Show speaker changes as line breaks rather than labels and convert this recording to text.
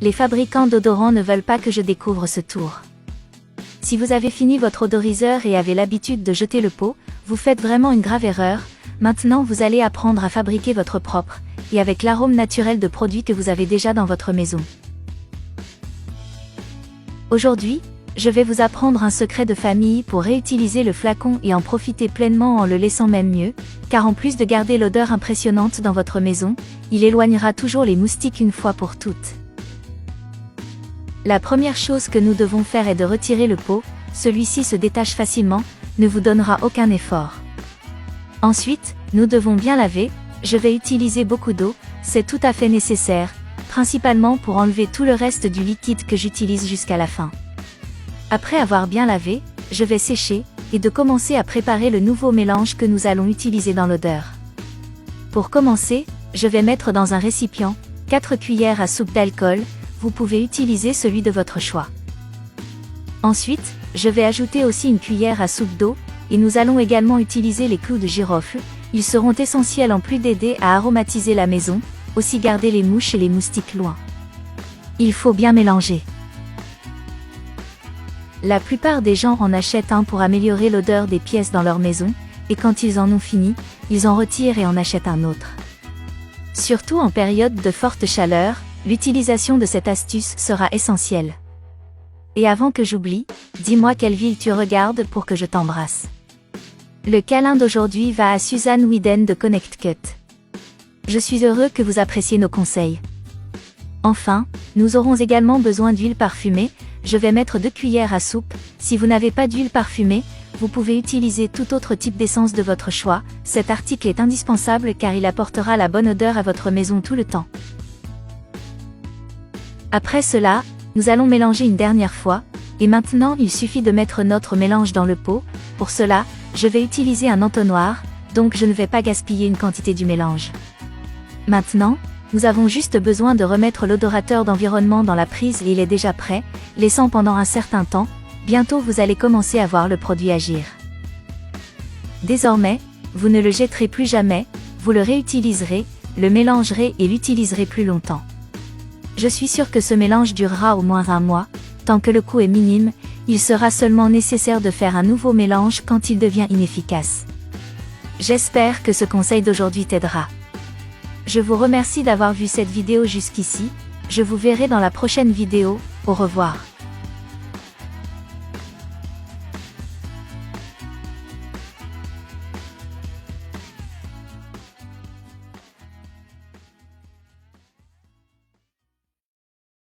les fabricants d'odorants ne veulent pas que je découvre ce tour. Si vous avez fini votre odoriseur et avez l'habitude de jeter le pot, vous faites vraiment une grave erreur. Maintenant vous allez apprendre à fabriquer votre propre, et avec l'arôme naturel de produits que vous avez déjà dans votre maison. Aujourd'hui, je vais vous apprendre un secret de famille pour réutiliser le flacon et en profiter pleinement en le laissant même mieux, car en plus de garder l'odeur impressionnante dans votre maison, il éloignera toujours les moustiques une fois pour toutes. La première chose que nous devons faire est de retirer le pot, celui-ci se détache facilement, ne vous donnera aucun effort. Ensuite, nous devons bien laver, je vais utiliser beaucoup d'eau, c'est tout à fait nécessaire, principalement pour enlever tout le reste du liquide que j'utilise jusqu'à la fin. Après avoir bien lavé, je vais sécher, et de commencer à préparer le nouveau mélange que nous allons utiliser dans l'odeur. Pour commencer, je vais mettre dans un récipient 4 cuillères à soupe d'alcool, vous pouvez utiliser celui de votre choix. Ensuite, je vais ajouter aussi une cuillère à soupe d'eau, et nous allons également utiliser les clous de girofle, ils seront essentiels en plus d'aider à aromatiser la maison, aussi garder les mouches et les moustiques loin. Il faut bien mélanger. La plupart des gens en achètent un pour améliorer l'odeur des pièces dans leur maison, et quand ils en ont fini, ils en retirent et en achètent un autre. Surtout en période de forte chaleur, l'utilisation de cette astuce sera essentielle. Et avant que j'oublie, dis-moi quelle ville tu regardes pour que je t'embrasse. Le câlin d'aujourd'hui va à Suzanne Whedon de Connecticut. Je suis heureux que vous appréciez nos conseils. Enfin, nous aurons également besoin d'huile parfumée, je vais mettre 2 cuillères à soupe, si vous n'avez pas d'huile parfumée, vous pouvez utiliser tout autre type d'essence de votre choix, cet article est indispensable car il apportera la bonne odeur à votre maison tout le temps. Après cela, nous allons mélanger une dernière fois, et maintenant il suffit de mettre notre mélange dans le pot, pour cela, je vais utiliser un entonnoir, donc je ne vais pas gaspiller une quantité du mélange. Maintenant, nous avons juste besoin de remettre l'odorateur d'environnement dans la prise et il est déjà prêt, laissant pendant un certain temps, bientôt vous allez commencer à voir le produit agir. Désormais, vous ne le jetterez plus jamais, vous le réutiliserez, le mélangerez et l'utiliserez plus longtemps. Je suis sûr que ce mélange durera au moins 1 mois, tant que le coût est minime, il sera seulement nécessaire de faire un nouveau mélange quand il devient inefficace. J'espère que ce conseil d'aujourd'hui t'aidera. Je vous remercie d'avoir vu cette vidéo jusqu'ici, je vous verrai dans la prochaine vidéo, au revoir.